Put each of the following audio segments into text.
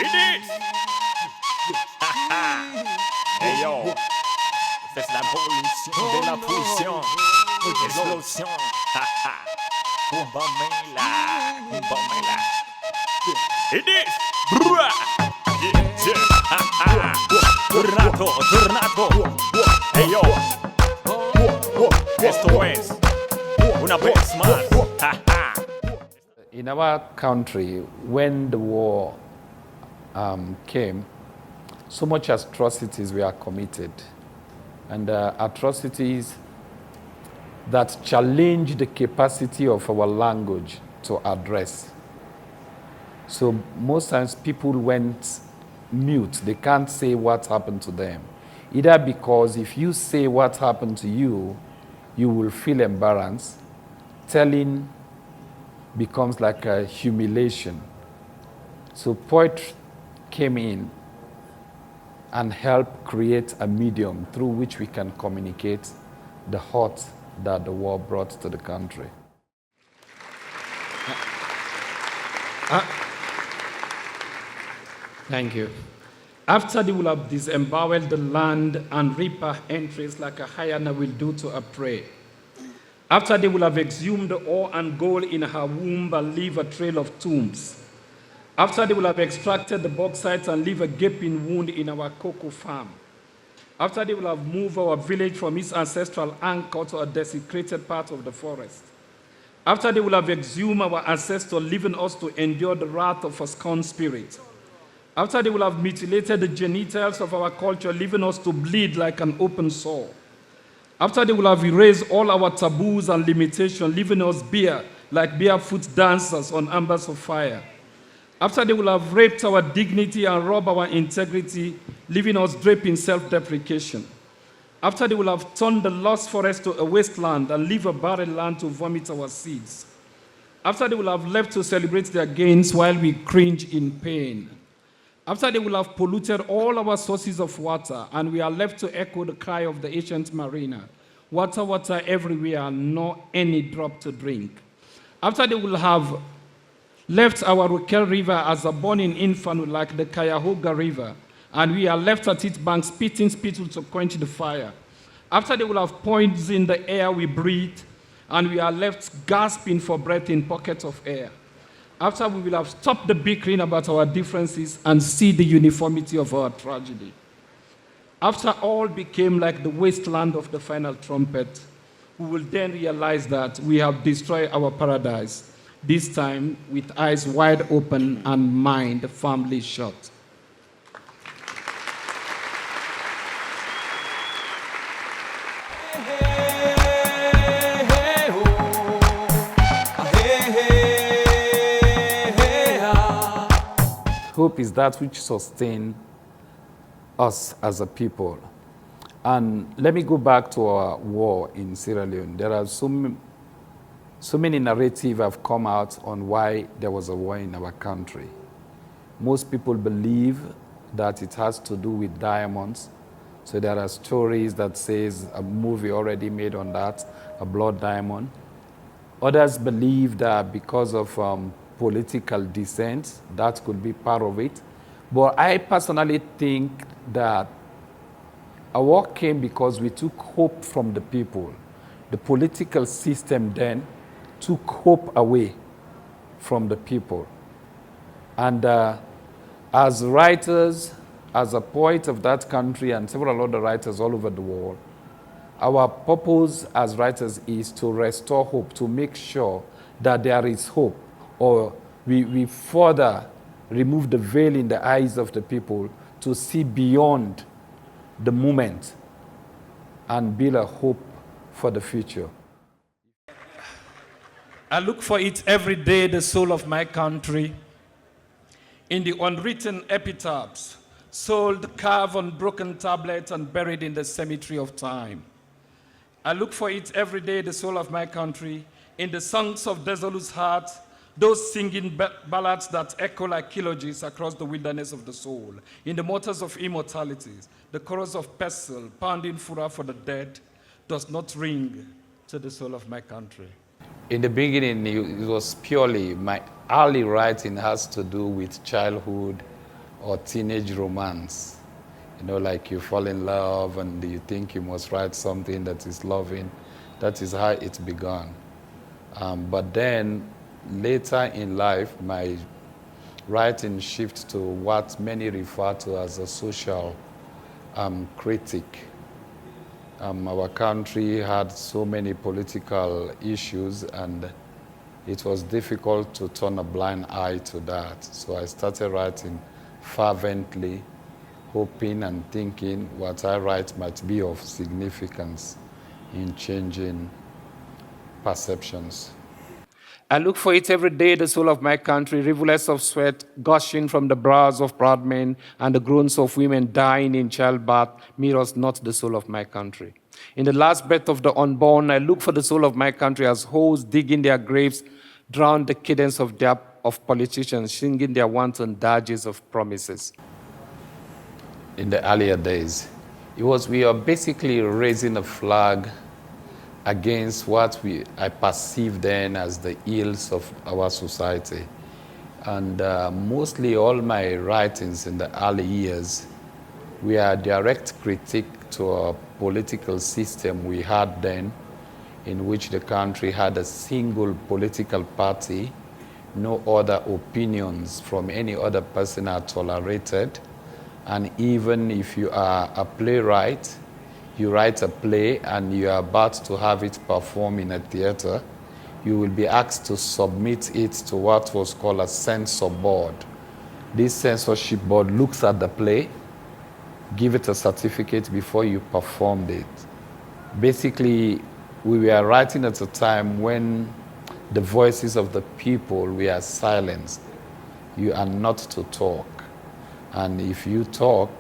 It is. Hey yo, c'est la pollution de la pollution. Explosion. Bombamela. It is. Brua. Tornado. Hey yo. Esto es una vez más. In our country, when the war came, so much atrocities were committed, and atrocities that challenged the capacity of our language to address. So most times people went mute. They can't say what happened to them. Either because if you say what happened to you, you will feel embarrassed. Telling becomes like a humiliation. So poetry came in and helped create a medium through which we can communicate the hurt that the war brought to the country. Thank you. After they will have disemboweled the land and reap her entries like a hyena will do to a prey. After they will have exhumed the ore and gold in her womb and leave a trail of tombs. After they will have extracted the bauxite and leave a gaping wound in our cocoa farm. After they will have moved our village from its ancestral anchor to a desecrated part of the forest. After they will have exhumed our ancestor, leaving us to endure the wrath of a scorned spirit. After they will have mutilated the genitals of our culture, leaving us to bleed like an open sore. After they will have erased all our taboos and limitations, leaving us bare like barefoot dancers on embers of fire. After they will have raped our dignity and robbed our integrity, leaving us draped in self-deprecation. After they will have turned the lost forest to a wasteland and leave a barren land to vomit our seeds. After they will have left to celebrate their gains while we cringe in pain. After they will have polluted all our sources of water, and we are left to echo the cry of the ancient mariner, water, water everywhere, not any drop to drink. After they will have left our Rokel River as a burning inferno like the Cuyahoga River, and we are left at its banks spitting spittle to quench the fire. After they will have poisoned the air we breathe, and we are left gasping for breath in pockets of air. After we will have stopped the bickering about our differences and see the uniformity of our tragedy. After all became like the wasteland of the final trumpet, we will then realize that we have destroyed our paradise, this time with eyes wide open and mind firmly shut. Hope is that which sustains us as a people. And let me go back to our war in Sierra Leone. There are so many narratives have come out on why there was a war in our country. Most people believe that it has to do with diamonds. So there are stories that says a movie already made on that, a blood diamond. Others believe that because of political dissent, that could be part of it. But I personally think that a war came because we took hope from the people. The political system then took hope away from the people. And as writers, as a poet of that country and several other writers all over the world, our purpose as writers is to restore hope, to make sure that there is hope, or we further remove the veil in the eyes of the people to see beyond the moment and build a hope for the future. I look for it every day, the soul of my country, in the unwritten epitaphs, sold, carved on broken tablets and buried in the cemetery of time. I look for it every day, the soul of my country, in the songs of desolate heart, those singing ballads that echo like eulogies across the wilderness of the soul, in the motors of immortality, the chorus of pestle, pounding furor for the dead, does not ring to the soul of my country. In the beginning, it was purely, my early writing has to do with childhood or teenage romance. You know, like you fall in love and you think you must write something that is loving. That is how it began. But then later in life, my writing shifts to what many refer to as a social critic. Our country had so many political issues, and it was difficult to turn a blind eye to that. So I started writing fervently, hoping and thinking what I write might be of significance in changing perceptions. I look for it every day, the soul of my country, rivulets of sweat gushing from the brows of proud men, and the groans of women dying in childbirth mirrors not the soul of my country. In the last breath of the unborn, I look for the soul of my country as hoes digging their graves, drown the cadence of politicians singing their wanton dirges of promises. In the earlier days, we are basically raising a flag against what I perceived then as the ills of our society. And mostly all my writings in the early years were a direct critique to a political system we had then, in which the country had a single political party, no other opinions from any other person are tolerated. And even if you are a playwright, you write a play and you are about to have it performed in a theater, you will be asked to submit it to what was called a censor board. This censorship board looks at the play, give it a certificate before you performed it. Basically, we were writing at a time when the voices of the people were silenced. You are not to talk. And if you talk,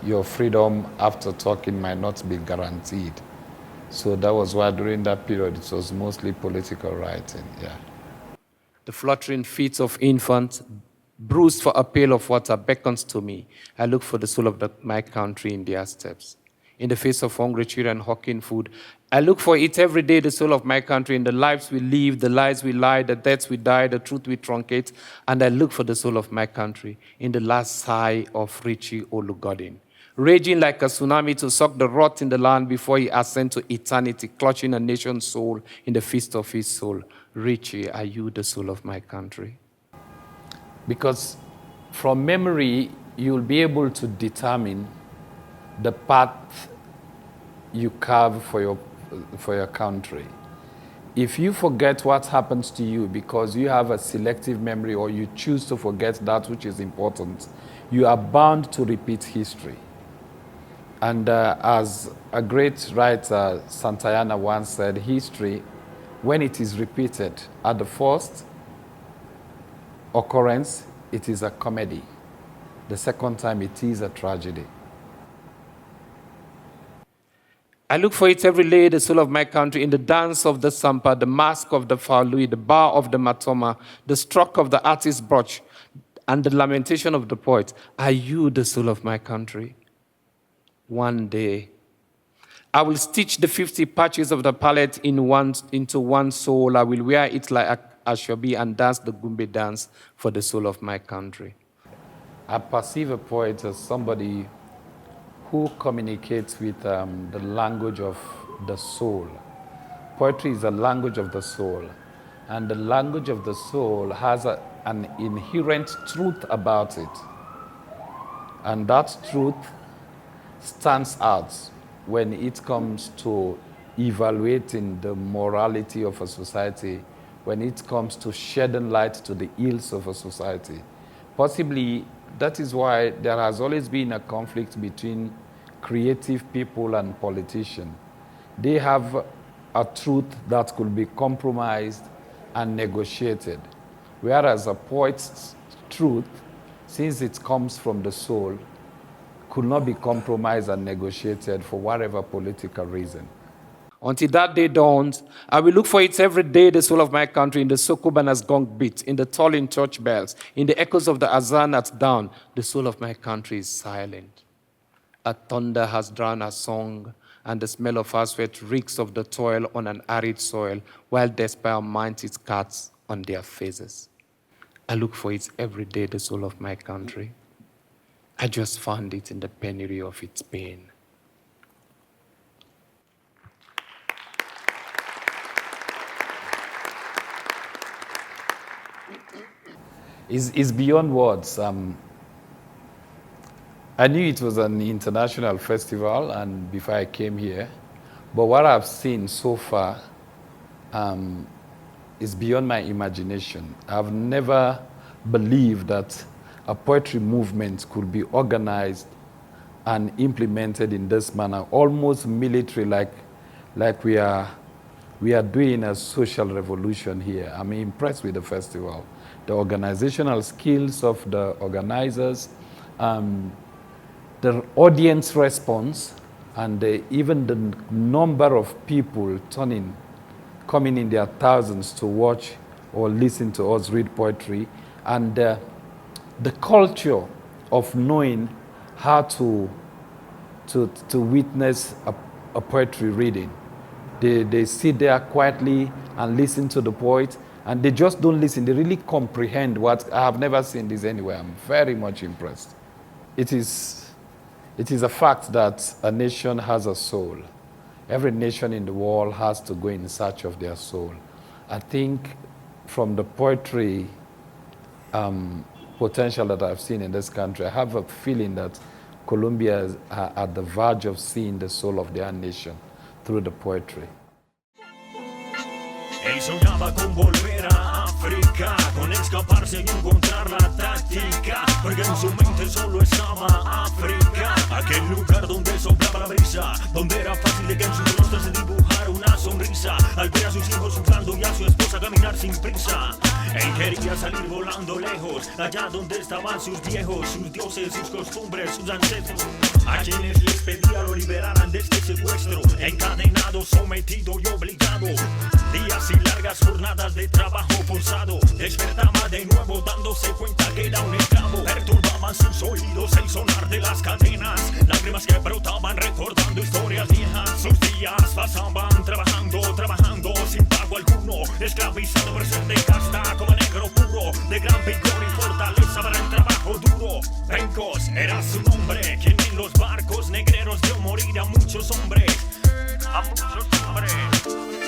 your freedom after talking might not be guaranteed. So that was why during that period it was mostly political writing, yeah. The fluttering feet of infants, bruised for a pail of water, beckons to me. I look for the soul of my country in their steps. In the face of hungry children hawking food, I look for it every day, the soul of my country, in the lives we live, the lies we lie, the deaths we die, the truth we truncate, and I look for the soul of my country in the last sigh of Richie Olugodin, raging like a tsunami to suck the rot in the land before he ascends to eternity, clutching a nation's soul in the fist of his soul. Richie, are you the soul of my country? Because from memory, you'll be able to determine the path you carve for your country. If you forget what happens to you because you have a selective memory or you choose to forget that which is important, you are bound to repeat history. And as a great writer, Santayana, once said, history, when it is repeated at the first occurrence, it is a comedy. The second time, it is a tragedy. I look for it every day, the soul of my country, in the dance of the sampa, the mask of the faului, the bar of the matoma, the stroke of the artist's brush, and the lamentation of the poet. Are you the soul of my country? One day, I will stitch the 50 patches of the palette into one soul. I will wear it like Ashobi and dance the Gumbe dance for the soul of my country. I perceive a poet as somebody who communicates with the language of the soul. Poetry is a language of the soul. And the language of the soul has an inherent truth about it. And that truth stands out when it comes to evaluating the morality of a society, when it comes to shedding light to the ills of a society. Possibly, that is why there has always been a conflict between creative people and politicians. They have a truth that could be compromised and negotiated, whereas a poet's truth, since it comes from the soul, could not be compromised and negotiated for whatever political reason. Until that day dawns, I will look for it every day, the soul of my country, in the Sokoban's gong beat, in the tolling church bells, in the echoes of the azan at dawn. The soul of my country is silent. A thunder has drowned a song, and the smell of our sweat reeks of the toil on an arid soil, while despair minds its cuts on their faces. I look for it every day, the soul of my country. I just found it in the penury of its pain. It's beyond words. I knew it was an international festival and before I came here, but what I've seen so far is beyond my imagination. I've never believed that a poetry movement could be organized and implemented in this manner, almost military, like we are doing a social revolution here. I'm impressed with the festival. The organizational skills of the organizers, the audience response, and even the number of people coming in their thousands to watch or listen to us read poetry, and the culture of knowing how to witness a poetry reading. They sit there quietly and listen to the poet, and they just don't listen, they really comprehend what I have never seen this anywhere. I'm very much impressed. It is a fact that a nation has a soul. Every nation in the world has to go in search of their soul. I think from the poetry potential that I've seen in this country, I have a feeling that Colombia is at the verge of seeing the soul of their nation through the poetry. Él soñaba con volver a África, con escaparse y encontrar la táctica, porque en su mente solo estaba África, aquel lugar donde soplaba la brisa, donde era fácil de que en sus rostros se dibujara una sonrisa, al ver a sus hijos jugando y a su esposa caminar sin prisa. Él quería salir volando lejos, allá donde estaban sus viejos, sus dioses, sus costumbres, sus ancestros, a quienes les pedía lo liberaran de este secuestro, encadenado, sometido y obligado. Días y largas jornadas de trabajo forzado, despertaba de nuevo dándose cuenta que era un esclavo. Perturbaban sus oídos el sonar de las cadenas, lágrimas que brotaban recordando historias viejas. Sus días pasaban trabajando sin pago alguno, esclavizado por ser de casta como negro puro, de gran vigor y fortaleza para el trabajo duro. Pencos era su nombre, quien en los barcos negreros vio morir a muchos hombres, a muchos hombres.